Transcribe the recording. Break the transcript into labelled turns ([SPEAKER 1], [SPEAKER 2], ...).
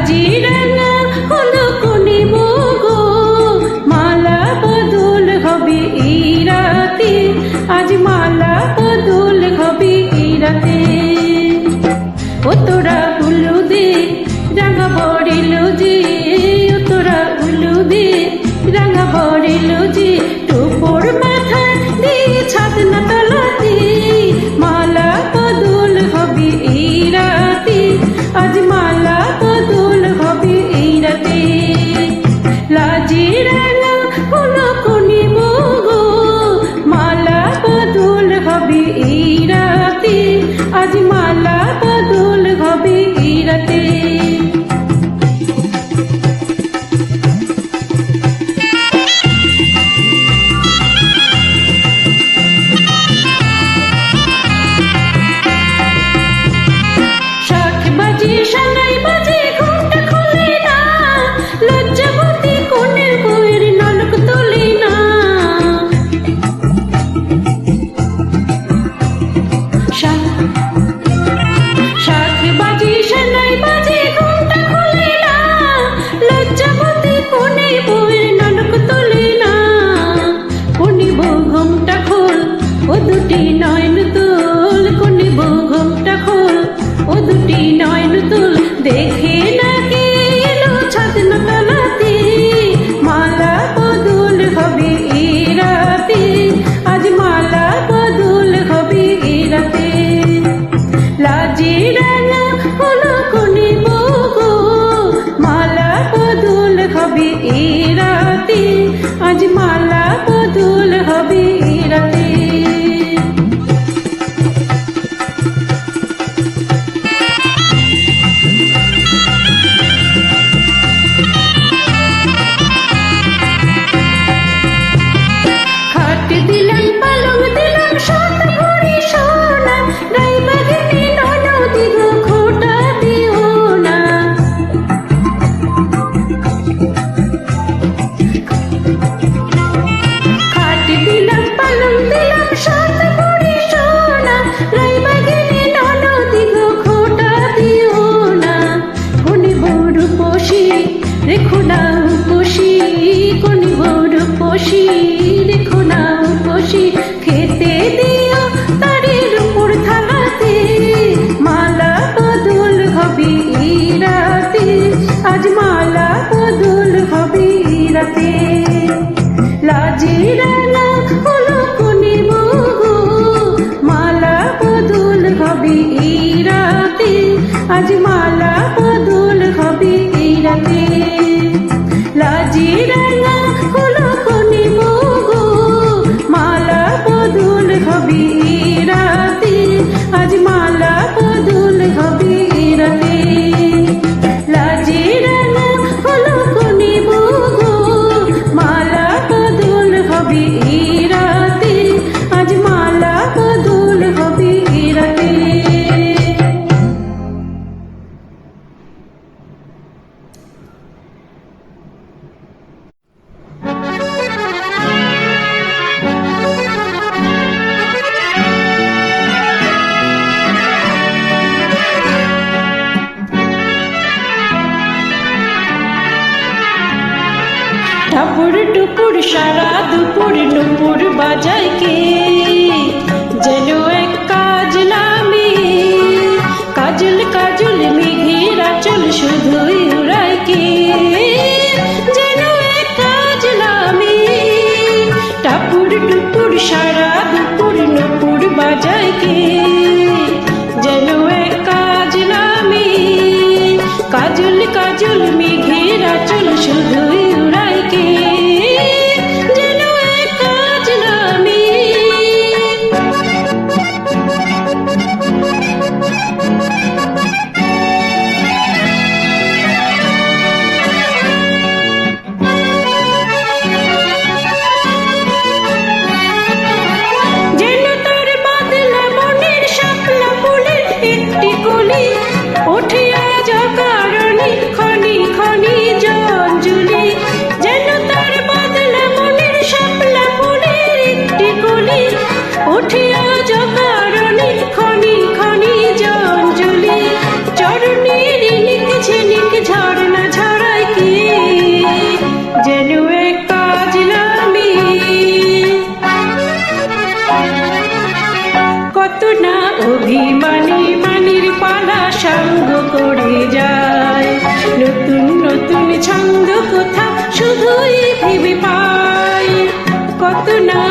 [SPEAKER 1] লাজি রাঙা হলো কনিব গো, মালা বদল হবে এই রাতে, আজ মালা বদল হবে এই রাতে। ও তোরা হলুদে রাঙা বড়িল যে, ও তোরা হলুদে রাঙা বড়িল যে, টোপর মাথায় দিয়ে ছাদনা তলাতে, মালা বদল হবে এই রাতে, আজ মালা বদল হবে এই রাতে। লাজি রাঙা হলো কনিব গো, মালা বদল হবে এই রাতে, আজ মালা বদল হবে এই রাতে। শাঁখ বাজে সানাই বাজে ঘুমটা খোলে না, লজ্জাবতী কনের বউয়ের নলক তোলে না। শাঁখ বাজে সানাই বাজে ঘুমটা খোলে না, লজ্জাবতী কনের বউয়ের নলক তোলে না। কনে বউ ঘুমটা খোল, ও দুটি নয়ন তোল, কনে বউ ঘুমটা খোল, ও দুটি নয়ন তোল, দেখে না কে এলো ছাদনা তলাতে, মালা বদল হবে এই রাতে, আজ মালা বদল হবে এই রাতে। লাজি রাঙা হলো কনিব গো, মালা বদল হবে এই রাতে, আজ মালা বদল হবে এই রাতে। খাট দিলাম পালং দিলাম সাত ভরি সোনা, রাইবাগিনী ননদি গো খোটা দিও না। খাট দিলাম পালং দিলাম সাত ভরি সোনা, রাইবাগিনী ননদি গো খোটা দিও না। কোনি বড় পশি রেখো না উপসি, কোনি বড় পশি রেখো না উপসি, খেতে দিও তারের উপর থালাতে, মালা বদল হবে এই রাতে, আজ মালা বদল হবে এই রাতে। লাজি রাঙা হলো কনিব গো, মালা বদল হবে এই রাতে, আজ মালা বদল হবে এই রাতে। লাজি রাঙা হলো কনিব গো, মালা বদল হবে এই রাতে, আজ মালা বদল হবে এই রাতে। লাজি রাঙা হলো কনিব গো, মালা বদল হবে এই রাতে, আজ মালা বদল হবে এই রাতে। টাপুর টুপুর সারা দুপুর নুপুর বাজায় কে, যেন এক কাজ নামে, কাজল কাজল মেঘের আঁচল শুধুই উড়ায় কে, যেন এক কাজ নামে। টাপুর টুপুর সারা দুপুর নুপুর বাজায় কে, যেন এক কাজ নামে, কাজল কাজল মেঘের আঁচল শুধুই উড়ায় কে, যেন এক কাজ নামে। যেন তার বাদলা মনের শাপলা ফুলের একটি কলি, ওঠে আজ অকারণে খনি খনি জঞ্জুলি। যেন তার বাদলা মনের শাপলা ফুলের একটি কলি, ওঠে আজ অকারণে খনি খনি জঞ্জুলি। চরণের নিক ঝিনিক ঝড় অভিমানী মানির পালা সঙ্গ করে যায়। নতুন নতুন ছন্দ কোথা শুধুই ভেবে পাই, কত না